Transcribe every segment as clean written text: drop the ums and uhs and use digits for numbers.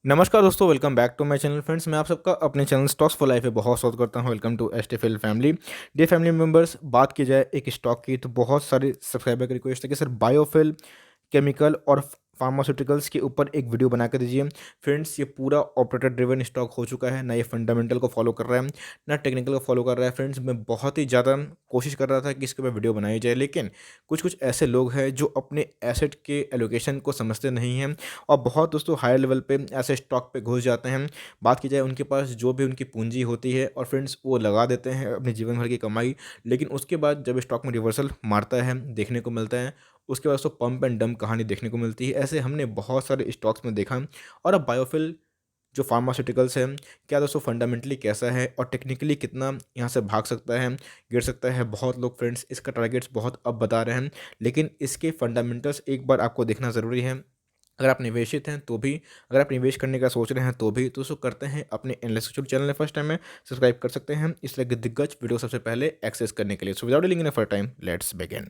नमस्कार दोस्तों, welcome back to my channel. Friends, मैं आप सबका अपने चैनल स्टॉक्स फॉर लाइफ में बहुत स्वागत करता हूं। Welcome to STFL family. Dear family members, बात की जाए एक स्टॉक की तो बहुत सारे सब्सक्राइबर की रिक्वेस्ट है कि सर बायोफिल केमिकल और फार्मास्यूटिकल्स के ऊपर एक वीडियो बना कर दीजिए। फ्रेंड्स, ये पूरा ऑपरेटर ड्रिवन स्टॉक हो चुका है, ना ये फंडामेंटल को फॉलो कर रहा है ना टेक्निकल को फॉलो कर रहा है। फ्रेंड्स, मैं बहुत ही ज़्यादा कोशिश कर रहा था कि इसके ऊपर वीडियो बनाई जाए, लेकिन कुछ कुछ ऐसे लोग हैं जो अपने एसेट के एलोकेशन को समझते नहीं हैं और बहुत दोस्तों हायर लेवल पे ऐसे स्टॉक पे घुस जाते हैं। बात की जाए, उनके पास जो भी उनकी पूंजी होती है और फ्रेंड्स वो लगा देते हैं अपने जीवन भर की कमाई, लेकिन उसके बाद जब स्टॉक में रिवर्सल मारता है देखने को मिलता है, उसके बाद तो पंप एंड डंप कहानी देखने को मिलती है। ऐसे हमने बहुत सारे स्टॉक्स में देखा। और अब बायोफिल जो फार्मास्यूटिकल्स है, क्या दोस्तों फंडामेंटली कैसा है और टेक्निकली कितना यहाँ से भाग सकता है, गिर सकता है। बहुत लोग फ्रेंड्स इसका टारगेट्स बहुत अब बता रहे हैं, लेकिन इसके फंडामेंटल्स एक बार आपको देखना ज़रूरी है। अगर आप निवेशित हैं तो भी, अगर आप निवेश करने का सोच रहे हैं तो भी, तो उसको करते हैं अपने एनालिस्ट चैनल में फर्स्ट टाइम में सब्सक्राइब कर सकते हैं इस तरह के दिग्गज वीडियो सबसे पहले एक्सेस करने के लिए। So without delaying any further time, let's begin.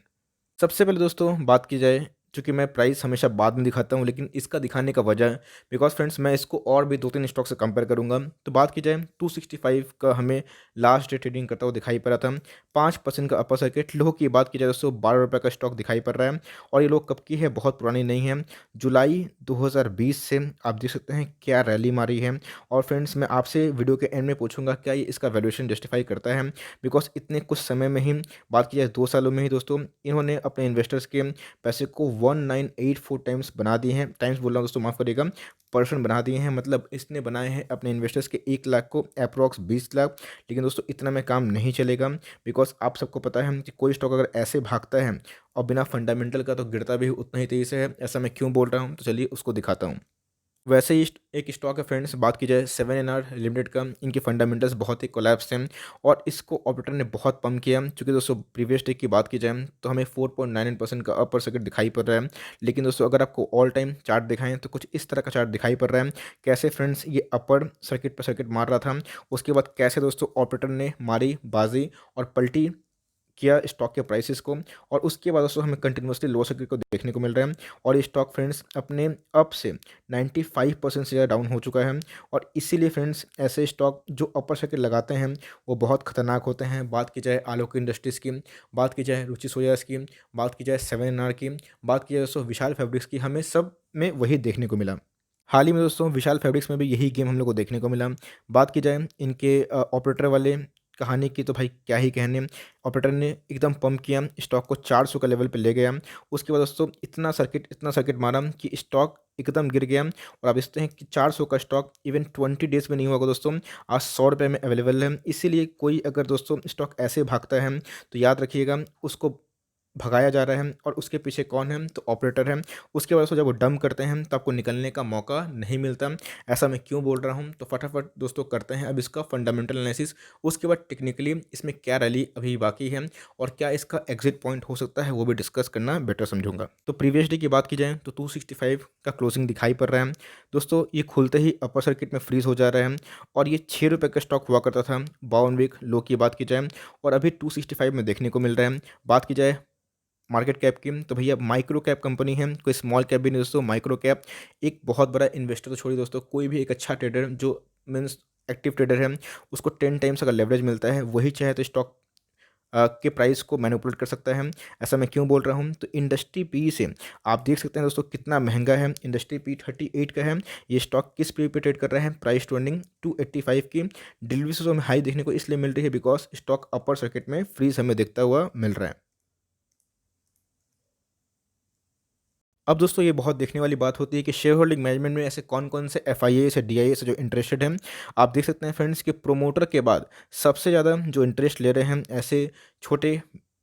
सबसे पहले दोस्तों बात की जाए, चूँकि मैं प्राइस हमेशा बाद में दिखाता हूँ, लेकिन इसका दिखाने का वजह है बिकॉज़ फ्रेंड्स मैं इसको और भी 2-3 स्टॉक से कंपेयर करूँगा। तो बात की जाए 265 का हमें लास्ट डे ट्रेडिंग करता हुआ दिखाई पड़ा था। 5% का अपर सर्किट लो की बात की जाए दोस्तों, ₹12 का स्टॉक दिखाई पड़ रहा है और ये लो कब की है, बहुत पुरानी नहीं है। जुलाई 2020 से आप देख सकते हैं क्या रैली मारी है। और फ्रेंड्स, मैं आपसे वीडियो के एंड में पूछूँगा क्या ये इसका वैल्यूएशन जस्टिफ़ाई करता है, बिकॉज़ इतने कुछ समय में ही, बात की जाए 2 सालों में ही दोस्तों, इन्होंने अपने इन्वेस्टर्स के पैसे को 1984 टाइम्स बना दिए हैं। टाइम्स बोल रहा हूँ दोस्तों, माफ़ करिएगा, परसेंट बना दिए हैं। मतलब इसने बनाए हैं अपने इन्वेस्टर्स के 1 लाख को अप्रॉक्स 20 लाख। लेकिन दोस्तों इतना में काम नहीं चलेगा, बिकॉज़ आप सबको पता है कि कोई स्टॉक अगर ऐसे भागता है और बिना फंडामेंटल का, तो गिरता भी उतना ही तेज़ी से है। ऐसा मैं क्यों बोल रहा हूँ, तो चलिए उसको दिखाता हूँ। वैसे ही एक स्टॉक है फ्रेंड्स, बात की जाए 7NR लिमिटेड का, इनके फंडामेंटल्स बहुत ही कोलैप्स हैं और इसको ऑपरेटर ने बहुत पम्प किया। चूँकि दोस्तों प्रीवियस डे की बात की जाए तो हमें 4.99% का अपर सर्किट दिखाई पड़ रहा है, लेकिन दोस्तों अगर आपको ऑल टाइम चार्ट दिखाएं तो कुछ इस तरह का चार्ट दिखाई पड़ रहा है। कैसे फ्रेंड्स ये अपर सर्किट पर सर्किट मार रहा था, उसके बाद कैसे दोस्तों ऑपरेटर ने मारी बाजी और पलटी किया स्टॉक के प्राइसेस को, और उसके बाद दोस्तों हमें कंटिन्यूसली लो सर्किट को देखने को मिल रहा है। और ये स्टॉक फ्रेंड्स अपने अप से 95% से ज़्यादा डाउन हो चुका है। और इसीलिए फ्रेंड्स ऐसे स्टॉक जो अपर सर्किट लगाते हैं वो बहुत खतरनाक होते हैं। बात की जाए आलोक इंडस्ट्रीज़ की, बात की जाए रुचि सोयास की, बात की जाए 7NR की, बात की जाए दोस्तों विशाल फैब्रिक्स की, हमें सब में वही देखने को मिला। हाल ही में दोस्तों विशाल फैब्रिक्स में भी यही गेम हम लोग को देखने को मिला। बात की जाए इनके ऑपरेटर वाले कहानी की, तो भाई क्या ही कहने। ऑपरेटर ने एकदम पंप किया, स्टॉक को 400 का लेवल पे ले गया। उसके बाद दोस्तों इतना सर्किट मारा कि स्टॉक एकदम गिर गया। और आप देखते हैं कि 400 का स्टॉक इवन 20 डेज़ में नहीं हुआ दोस्तों, आज ₹100 में अवेलेबल है। इसीलिए कोई अगर दोस्तों स्टॉक ऐसे भागता है तो याद रखिएगा उसको भगाया जा रहा है, और उसके पीछे कौन है, तो ऑपरेटर है। उसके बाद से जब वो डंप करते हैं तो आपको निकलने का मौका नहीं मिलता। ऐसा मैं क्यों बोल रहा हूँ, तो फटाफट दोस्तों करते हैं अब इसका फंडामेंटल एनालिसिस। उसके बाद टेक्निकली इसमें क्या रैली अभी बाकी है और क्या इसका एग्जिट पॉइंट हो सकता है, वो भी डिस्कस करना बेटर समझूंगा। तो प्रीवियस डे की बात की जाए तो 265 का क्लोजिंग दिखाई पड़ रहा है दोस्तों। ये खुलते ही अपर सर्किट में फ्रीज हो जा रहा है और ये ₹6 का स्टॉक हुआ करता था 52 वीक लो की बात की जाए, और अभी 265 में देखने को मिल रहा है। बात की जाए मार्केट कैप की, तो भैया माइक्रो कैप कंपनी है, कोई स्मॉल कैप भी नहीं दोस्तों, माइक्रो कैप। एक बहुत बड़ा इन्वेस्टर तो छोड़िए दोस्तों, कोई भी एक अच्छा ट्रेडर जो मीन्स एक्टिव ट्रेडर है, उसको 10 टाइम्स अगर लेवरेज मिलता है, वही चाहे तो स्टॉक के प्राइस को मैनिपुलेट कर सकता है। ऐसा मैं क्यों बोल रहा हूँ, तो इंडस्ट्री पी से आप देख सकते हैं दोस्तों कितना महंगा है। इंडस्ट्री पी 38 का है। ये स्टॉक किस पे ट्रेड कर रहा है, प्राइस टू अर्निंग 285 की। डिलीवरी से हमें हाई देखने को इसलिए मिल रही है बिकॉज स्टॉक अपर सर्किट में फ्रीज हमें दिखता हुआ मिल रहा है। अब दोस्तों ये बहुत देखने वाली बात होती है कि शेयर होल्डिंग मैनेजमेंट में ऐसे कौन कौन से एफआईएस या डीआईएस से जो इंटरेस्टेड हैं। आप देख सकते हैं फ्रेंड्स कि प्रोमोटर के बाद सबसे ज़्यादा जो इंटरेस्ट ले रहे हैं ऐसे छोटे,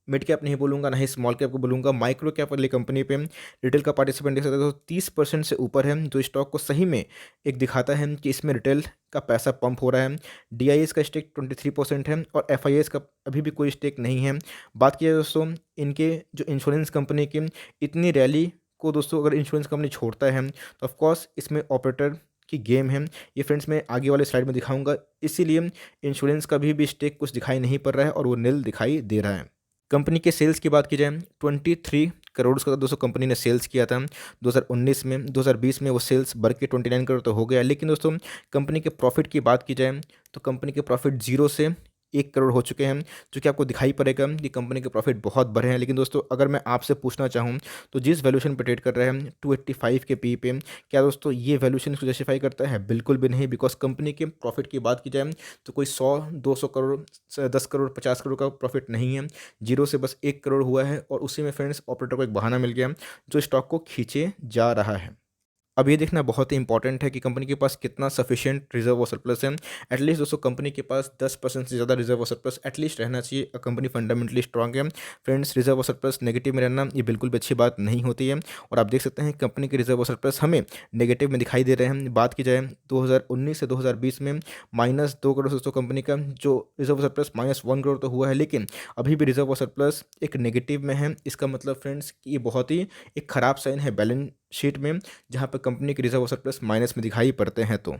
मिड कैप नहीं बोलूँगा ना ही स्मॉल कैप को बोलूँगा, माइक्रो कैप वाली कंपनी पे रिटेल का पार्टिसिपेंट देख सकते हो तो 30% से ऊपर है, जो स्टॉक को सही में एक दिखाता है कि इसमें रिटेल का पैसा पंप हो रहा है। डीआईएस का स्टेक 23% है और एफआईएस का अभी भी कोई स्टेक नहीं है। बात किया दोस्तों इनके जो इंश्योरेंस कंपनी की, इतनी रैली को दोस्तों अगर इंश्योरेंस कंपनी छोड़ता है तो ऑफ कोर्स इसमें ऑपरेटर की गेम है। ये फ्रेंड्स मैं आगे वाले स्लाइड में दिखाऊंगा। इसीलिए इंश्योरेंस का भी स्टेक कुछ दिखाई नहीं पड़ रहा है और वो नील दिखाई दे रहा है। कंपनी के सेल्स की बात की जाए 23 करोड़ का दोस्तों कंपनी ने सेल्स किया था 2019 में। 2020 में वो सेल्स बढ़ के 29 करोड़ तो हो गया, लेकिन दोस्तों कंपनी के प्रॉफिट की बात की जाए तो कंपनी के प्रॉफिट 0 से 1 करोड़ हो चुके हैं, जो कि आपको दिखाई पड़ेगा कि कंपनी के प्रॉफिट बहुत बढ़े हैं। लेकिन दोस्तों अगर मैं आपसे पूछना चाहूँ तो जिस वैल्यूशन पे ट्रेड कर रहे हैं 285 के पी पे, क्या दोस्तों ये वैल्यूशन इसको जस्टिफाई करता है? बिल्कुल भी नहीं। बिकॉज कंपनी के प्रॉफिट की बात की जाए तो कोई 100-200 करोड़ 10 करोड़ 50 करोड़ का प्रॉफिट नहीं है, 0 से बस 1 करोड़ हुआ है। और उसी में फ्रेंड्स ऑपरेटर को एक बहाना मिल गया जो स्टॉक को खींचे जा रहा है। अब ये देखना बहुत ही इंपॉर्टेंट है कि कंपनी के पास कितना सफिशिएंट रिजर्व और सरप्लस है। एटलीस्ट दोस्तों कंपनी के पास 10% से ज़्यादा रिजर्व और सरप्लस एटलीस्ट रहना चाहिए। कंपनी फंडामेंटली स्ट्रांग है। फ्रेंड्स, रिजर्व और सरप्लस नेगेटिव में रहना ये बिल्कुल भी अच्छी बात नहीं होती है। और आप देख सकते हैं कंपनी के रिजर्व और सरप्लस हमें नेगेटिव में दिखाई दे रहे हैं। बात की जाए 2019 से 2020 में -2 करोड़ दोस्तों कंपनी का जो रिजर्व और सरप्लस -1 करोड़ तो हुआ है, लेकिन अभी भी रिजर्व और सरप्लस एक नेगेटिव में है। इसका मतलब फ्रेंड्स ये बहुत ही एक ख़राब साइन है बैलेंस शीट में, जहाँ पर कंपनी के रिजर्व और सरप्लस माइनस में दिखाई पड़ते हैं। तो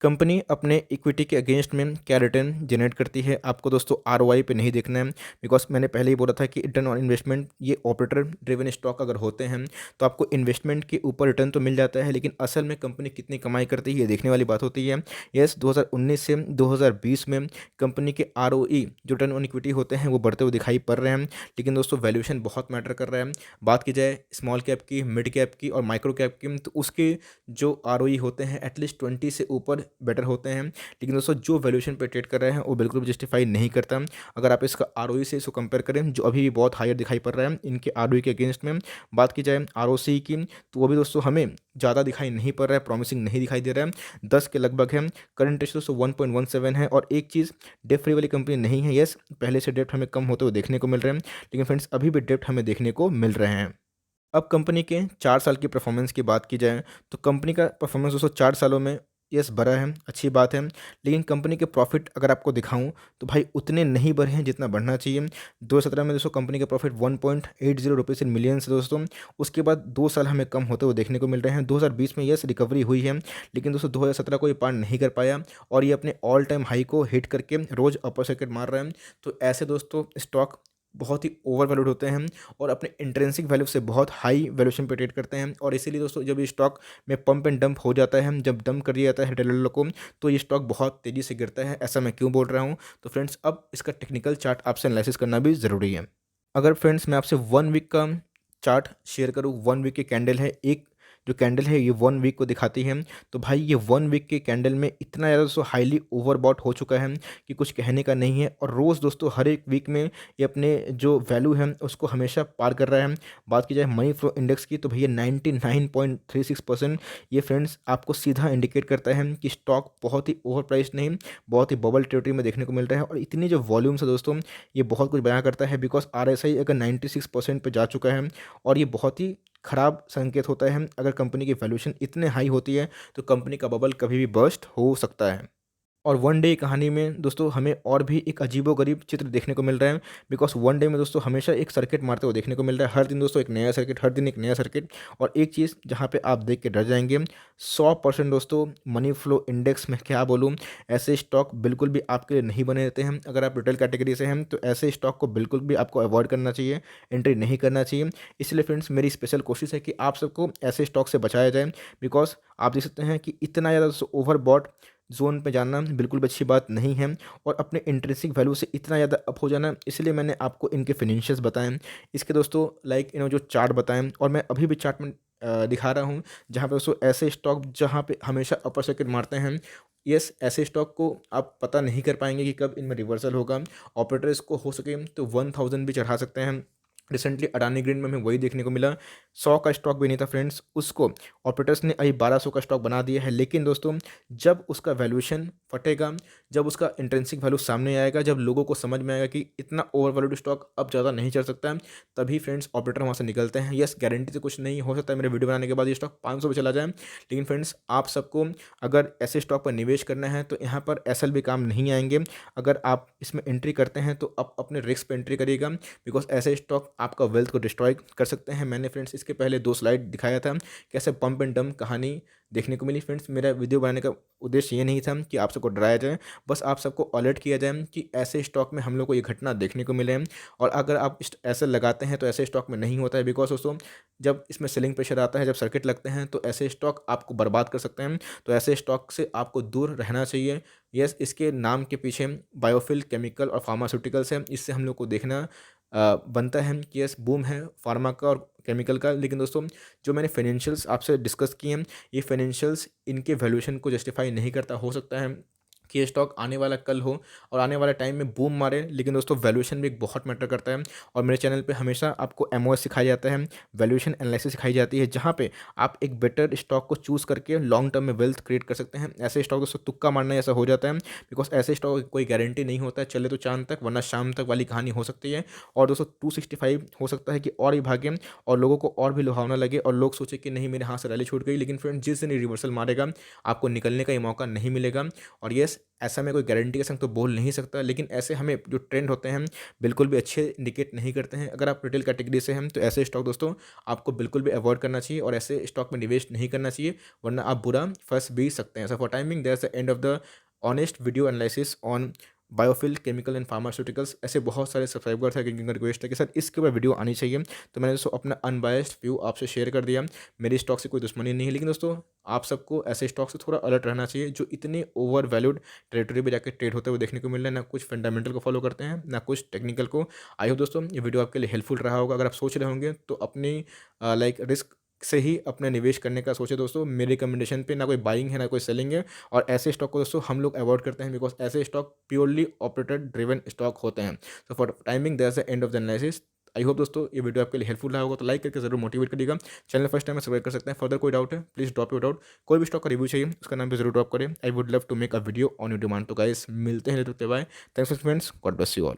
कंपनी अपने इक्विटी के अगेंस्ट में क्या रिटर्न जनरेट करती है, आपको दोस्तों आरओआई पे नहीं देखना है। बिकॉज मैंने पहले ही बोला था कि रिटर्न ऑन इन्वेस्टमेंट ये ऑपरेटर ड्रिवन स्टॉक अगर होते हैं तो आपको इन्वेस्टमेंट के ऊपर रिटर्न तो मिल जाता है, लेकिन असल में कंपनी कितनी कमाई करती है ये देखने वाली बात होती है। यस, 2019 से 2020 में कंपनी के आरओई जो रिटर्न ऑन इक्विटी होते हैं वो बढ़ते हुए दिखाई पड़ रहे हैं। लेकिन दोस्तों वैल्यूएशन बहुत मैटर कर रहा है। बात की जाए स्मॉल कैप की, मिड कैप की और माइक्रो कैप की, तो उसके जो आरओई होते हैं एटलीस्ट 20 से ऊपर बेटर होते हैं। लेकिन दोस्तों जो वैल्यूएशन पे ट्रेड कर रहे हैं वो बिल्कुल भी जस्टिफाई नहीं करता। अगर आप इसका आरओई से इसको कंपेयर करें जो अभी भी बहुत हायर दिखाई पड़ रहा है इनके आरओई के अगेंस्ट में, बात की जाए आरओसी की तो वो भी दोस्तों हमें ज़्यादा दिखाई नहीं पड़ रहा है, प्रॉमिसिंग नहीं दिखाई दे रहा है, 10 के लगभग है। करंट रेशियो दोस्तों 1.17 है। और एक चीज़, डेप्ट फ्री वाली कंपनी नहीं है। यस, पहले से डेप्ट हमें कम होते हुए देखने को मिल रहे हैं, लेकिन फ्रेंड्स अभी भी डेप्ट हमें देखने को मिल रहे हैं। अब कंपनी के 4 साल की परफॉर्मेंस की बात की जाए तो कंपनी का परफॉर्मेंस दोस्तों 4 सालों में यस बढ़ा है, अच्छी बात है। लेकिन कंपनी के प्रॉफिट अगर आपको दिखाऊं तो भाई उतने नहीं बढ़े हैं जितना बढ़ना चाहिए। 2017 में दोस्तों कंपनी का प्रॉफिट 1.80 रुपीज़ इन मिलियंस दोस्तों। उसके बाद 2 साल हमें कम होते हुए देखने को मिल रहे हैं। 2020 में यस रिकवरी हुई है, लेकिन दोस्तों 2017 को ये पार नहीं कर पाया और ये अपने ऑल टाइम हाई को हिट करके रोज़ अपर सर्किट मार रहा है। तो ऐसे दोस्तों स्टॉक बहुत ही ओवर वैल्यूड होते हैं और अपने इंट्रिंसिक वैल्यू से बहुत हाई वैल्यूएशन पे ट्रेड करते हैं। और इसीलिए दोस्तों जब ये स्टॉक में पंप एंड डंप हो जाता है, जब डंप कर दिया जाता है रिटेलर को, तो ये स्टॉक बहुत तेज़ी से गिरता है। ऐसा मैं क्यों बोल रहा हूँ? तो फ्रेंड्स अब इसका टेक्निकल चार्ट आपसे एनालिसिस करना भी ज़रूरी है। अगर फ्रेंड्स मैं आपसे 1 वीक का चार्ट शेयर करूँ, 1 वीक की कैंडल है, एक जो कैंडल है ये 1 वीक को दिखाती है। तो भाई ये 1 वीक के कैंडल में इतना ज़्यादा दोस्तों हाईली ओवरबॉट हो चुका है कि कुछ कहने का नहीं है। और रोज़ दोस्तों हर एक वीक में ये अपने जो वैल्यू है उसको हमेशा पार कर रहा है। बात की जाए मनी फ्लो इंडेक्स की तो भैया 99.36% ये फ्रेंड्स आपको सीधा इंडिकेट करता है कि स्टॉक बहुत ही ओवर प्राइस नहीं, बहुत ही बबल टेरिटरी में देखने को मिल रहा है। और इतनी जो वॉल्यूम्स है दोस्तों ये बहुत कुछ बयां करता है। बिकॉज आरएसआई अगर 96% पे जा चुका है और ये बहुत ही खराब संकेत होता है। अगर कंपनी की वैल्यूएशन इतने हाई होती है तो कंपनी का बबल कभी भी बर्स्ट हो सकता है। और वन डे कहानी में दोस्तों हमें और भी एक अजीबोगरीब चित्र देखने को मिल रहा है। बिकॉज वन डे में दोस्तों हमेशा एक सर्किट मारते हुए देखने को मिल रहा है। हर दिन दोस्तों एक नया सर्किट, हर दिन एक नया सर्किट। और एक चीज़ जहाँ पे आप देख के डर जाएंगे, 100% दोस्तों मनी फ्लो इंडेक्स में क्या बोलूँ, ऐसे स्टॉक बिल्कुल भी आपके लिए नहीं बने रहते हैं। अगर आप रिटेल कैटेगरी से हैं तो ऐसे स्टॉक को बिल्कुल भी आपको अवॉइड करना चाहिए, एंट्री नहीं करना चाहिए। इसलिए फ्रेंड्स मेरी स्पेशल कोशिश है कि आप सबको ऐसे स्टॉक से बचाया जाए। बिकॉज आप देख सकते हैं कि इतना ज़्यादा ओवरबॉट जोन पे जाना बिल्कुल भी अच्छी बात नहीं है। और अपने इंट्रिंसिक वैल्यू से इतना ज़्यादा अप हो जाना, इसलिए मैंने आपको इनके फिनेंशियल्स बताएं, इसके दोस्तों लाइक जो चार्ट बताएं। और मैं अभी भी चार्ट में दिखा रहा हूँ जहाँ पे दोस्तों ऐसे स्टॉक जहाँ पे हमेशा अपर सर्किट मारते हैं। यस, ऐसे स्टॉक को आप पता नहीं कर पाएंगे कि कब इनमें रिवर्सल होगा। ऑपरेटर्स को हो सके तो 1000 भी चढ़ा सकते हैं। रिसेंटली अडानी ग्रीन में हमें वही देखने को मिला। 100 का स्टॉक भी नहीं था फ्रेंड्स, उसको ऑपरेटर्स ने अभी 1200 का स्टॉक बना दिया है। लेकिन दोस्तों जब उसका वैल्यूएशन फटेगा, जब उसका इंट्रिंसिक वैल्यू सामने आएगा, जब लोगों को समझ में आएगा कि इतना ओवर वैल्यूड स्टॉक अब ज़्यादा नहीं चल सकता है, तभी फ्रेंड्स ऑपरेटर वहाँ से निकलते हैं। यस, गारंटी तो कुछ नहीं हो सकता है मेरे वीडियो बनाने के बाद ये स्टॉक 500 पे चला जाए। लेकिन फ्रेंड्स आप सबको अगर ऐसे स्टॉक पर निवेश करना है तो यहाँ पर एसएल भी काम नहीं आएंगे। अगर आप इसमें एंट्री करते हैं तो आप अपने रिस्क पर एंट्री करिएगा। बिकॉज ऐसे स्टॉक आपका वेल्थ को डिस्ट्रॉय कर सकते हैं। मैंने फ्रेंड्स इसके पहले 2 स्लाइड दिखाया था, कैसे पम्प एंड डंप कहानी देखने को मिली। फ्रेंड्स मेरा वीडियो बनाने का उद्देश्य ये नहीं था कि आप सबको डराया जाए, बस आप सबको अलर्ट किया जाए कि ऐसे स्टॉक में हम लोग को ये घटना देखने को मिले हैं, और अगर आप ऐसे लगाते हैं तो ऐसे स्टॉक में नहीं होता है। बिकॉज दोस्तों जब इसमें सेलिंग प्रेशर आता है, जब सर्किट लगते हैं, तो ऐसे स्टॉक आपको बर्बाद कर सकते हैं। तो ऐसे स्टॉक से आपको दूर रहना चाहिए। यस, इसके नाम के पीछे बायोफिल, केमिकल और फार्मास्यूटिकल्स है, इससे हम लोग को देखना बनता है कि यस बूम है फार्मा का और केमिकल का। लेकिन दोस्तों जो मैंने फाइनेंशियल्स आपसे डिस्कस किए हैं, ये फाइनेंशियल्स इनके वैल्यूएशन को जस्टिफाई नहीं करता। हो सकता है कि ये स्टॉक आने वाला कल हो और आने वाले टाइम में बूम मारे, लेकिन दोस्तों वैल्यूएशन भी एक बहुत मैटर करता है। और मेरे चैनल पे हमेशा आपको एमओएस सिखाया जाता है, वैल्यूएशन एनालिसिस सिखाई जाती है, जहाँ पे आप एक बेटर स्टॉक को चूज़ करके लॉन्ग टर्म में वेल्थ क्रिएट कर सकते हैं। ऐसे स्टॉक दोस्तों तुक्का मारना ऐसा हो जाता है, बिकॉज ऐसे स्टॉक कोई गारंटी नहीं होता है, चले तो चांद तक वरना शाम तक वाली कहानी हो सकती है। और दोस्तों 265 हो सकता है कि और ही भागे और लोगों को और भी लुभावना लगे और लोग सोचे कि नहीं मेरे हाथ से रैली छूट गई। लेकिन फ्रेंड जिस दिन रिवर्सल मारेगा आपको निकलने का ये मौका नहीं मिलेगा। और यस, ऐसा मैं कोई गारंटी के संग तो बोल नहीं सकता, लेकिन ऐसे हमें जो ट्रेंड होते हैं बिल्कुल भी अच्छे इंडिकेट नहीं करते हैं। अगर आप रिटेल कैटेगरी से हैं तो ऐसे स्टॉक दोस्तों आपको बिल्कुल भी अवॉइड करना चाहिए और ऐसे स्टॉक में निवेश नहीं करना चाहिए, वरना आप बुरा फंस भी सकते हैं। So for timing that's the end of the honest video analysis on बायोफिल, chemical and pharmaceuticals. ऐसे बहुत सारे सब्सक्राइबर्स हैं जिनका रिक्वेस्ट है कि सर इसके ऊपर वीडियो आनी चाहिए, तो मैंने दोस्तों अपना अनबायस्ड व्यू आपसे शेयर कर दिया। मेरी स्टॉक से कोई दुश्मनी नहीं है, लेकिन दोस्तों आप सबको ऐसे स्टॉक से थोड़ा अलर्ट रहना चाहिए जो इतने ओवर वैल्यूड टेरिटरी में जाकर ट्रेड होते हुए देखने को मिल रहे हैं। ना कुछ फंडामेंटल को फॉलो करते हैं, ना कुछ टेक्निकल को। आई होप दोस्तों ये वीडियो आपके लिए हेल्पफुल रहा होगा। अगर आप सोच रहे होंगे तो अपनी लाइक रिस्क से ही अपने निवेश करने का सोचे दोस्तों। मेरी रिकमेंडेशन पे ना कोई बाइंग है ना कोई सेलिंग है, और ऐसे स्टॉक को दोस्तों हम लोग अवॉइड करते हैं, बिकॉज ऐसे stock purely operator driven stock होते हैं। So for timing that's the end of the analysis. I hope दोस्तों ये वीडियो आपके लिए हेल्पफुल रहा होगा, तो लाइक करके जरूर मोटिवेट करिएगा। चैनल फर्स्ट टाइम में सब्सक्राइब कर सकते हैं। फर्दर कोई डाउट है प्लीज ड्रॉप योर डाउट। कोई भी स्टॉक का रिव्यू चाहिए उसका नाम भी जरूर ड्रॉप करें। I would love to make a video on your demand. तो गाइस मिलते हैं, bye. Thanks friends, God bless you all.